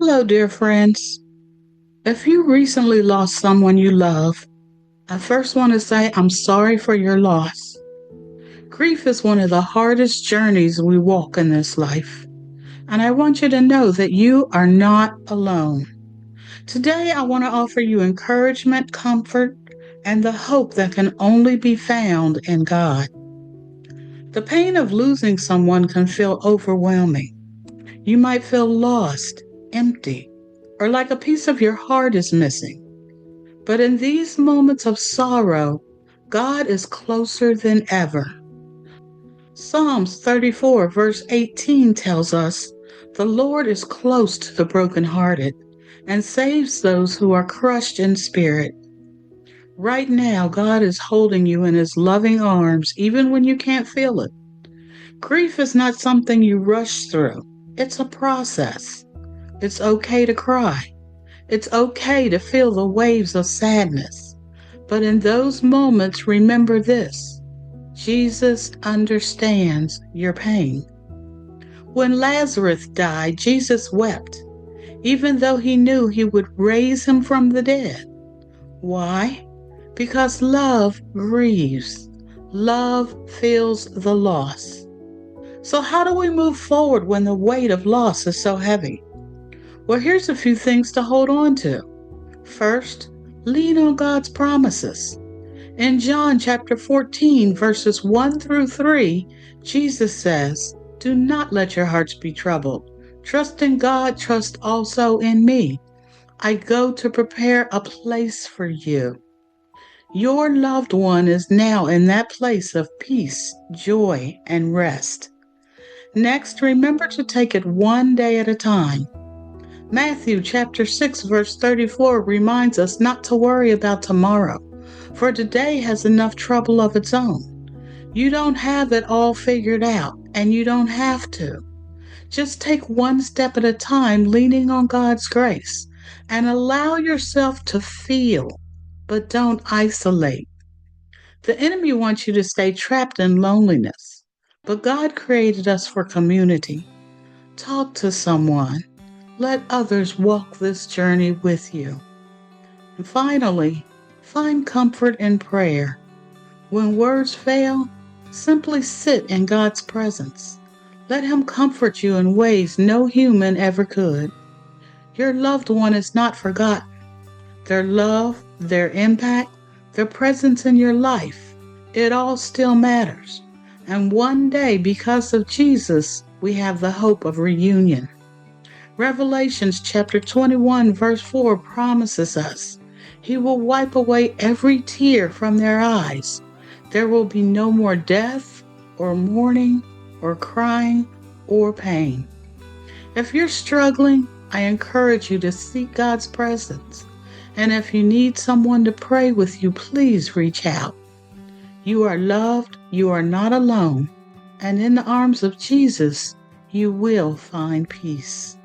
Hello, dear friends. If you recently lost someone you love, I first want to say I'm sorry for your loss. Grief is one of the hardest journeys we walk in this life, and I want you to know that you are not alone. Today, I want to offer you encouragement, comfort, and the hope that can only be found in God. The pain of losing someone can feel overwhelming. You might feel lost, empty, or like a piece of your heart is missing. But in these moments of sorrow, God is closer than ever. Psalms 34, verse 18 tells us, "The Lord is close to the brokenhearted and saves those who are crushed in spirit." Right now, God is holding you in His loving arms, even when you can't feel it. Grief is not something you rush through, it's a process. It's okay to cry. It's okay to feel the waves of sadness. But in those moments, remember this: Jesus understands your pain. When Lazarus died, Jesus wept, even though He knew He would raise him from the dead. Why? Because love grieves. Love feels the loss. So how do we move forward when the weight of loss is so heavy? Well, here's a few things to hold on to. First, lean on God's promises. In John chapter 14, verses 1 through 3, Jesus says, "Do not let your hearts be troubled. Trust in God, trust also in me. I go to prepare a place for you." Your loved one is now in that place of peace, joy, and rest. Next, remember to take it one day at a time. Matthew chapter 6 verse 34 reminds us not to worry about tomorrow, for today has enough trouble of its own. You don't have it all figured out, and you don't have to. Just take one step at a time, leaning on God's grace, and allow yourself to feel, but don't isolate. The enemy wants you to stay trapped in loneliness, but God created us for community. Talk to someone. Let others walk this journey with you. And finally, find comfort in prayer. When words fail, simply sit in God's presence. Let Him comfort you in ways no human ever could. Your loved one is not forgotten. Their love, their impact, their presence in your life, it all still matters. And one day, because of Jesus, we have the hope of reunion. Revelations chapter 21 verse 4 promises us, He will wipe away every tear from their eyes. There will be no more death or mourning or crying or pain. If you're struggling, I encourage you to seek God's presence. And if you need someone to pray with you, please reach out. You are loved, you are not alone, and in the arms of Jesus, you will find peace.